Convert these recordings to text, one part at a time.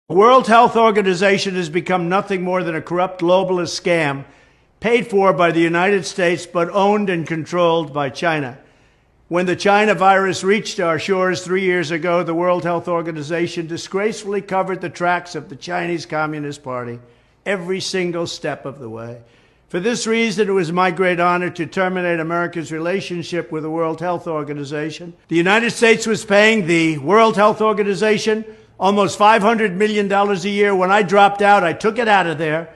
The World Health Organization has become nothing more than a corrupt globalist scam paid for by the United States but owned and controlled by China. When the China virus reached our shores 3 years ago, the World Health Organization disgracefully covered the tracks of the Chinese Communist Party every single step of the way. For this reason, it was my great honor to terminate America's relationship with the World Health Organization. The United States was paying the World Health Organization almost $500 million a year. When I dropped out, I took it out of there.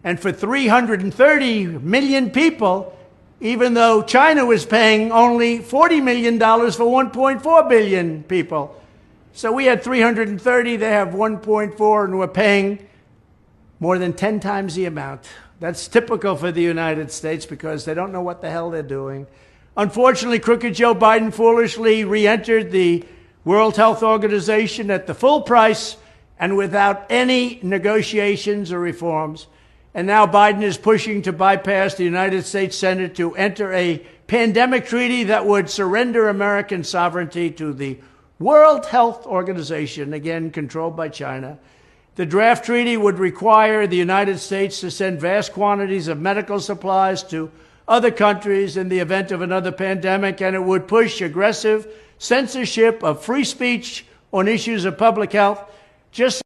And for 330 million people, even though China was paying only $40 million for 1.4 billion people. So we had 330, they have 1.4, and we're paying more than 10 times the amount. That's typical for the United States because they don't know what the hell they're doing. Unfortunately, crooked Joe Biden foolishly re-entered the World Health Organization at the full price and without any negotiations or reforms. And now Biden is pushing to bypass the United States Senate to enter a pandemic treaty that would surrender American sovereignty to the World Health Organization, again controlled by China. The draft treaty would require the United States to send vast quantities of medical supplies to other countries in the event of another pandemic, and it would push aggressive censorship of free speech on issues of public health, just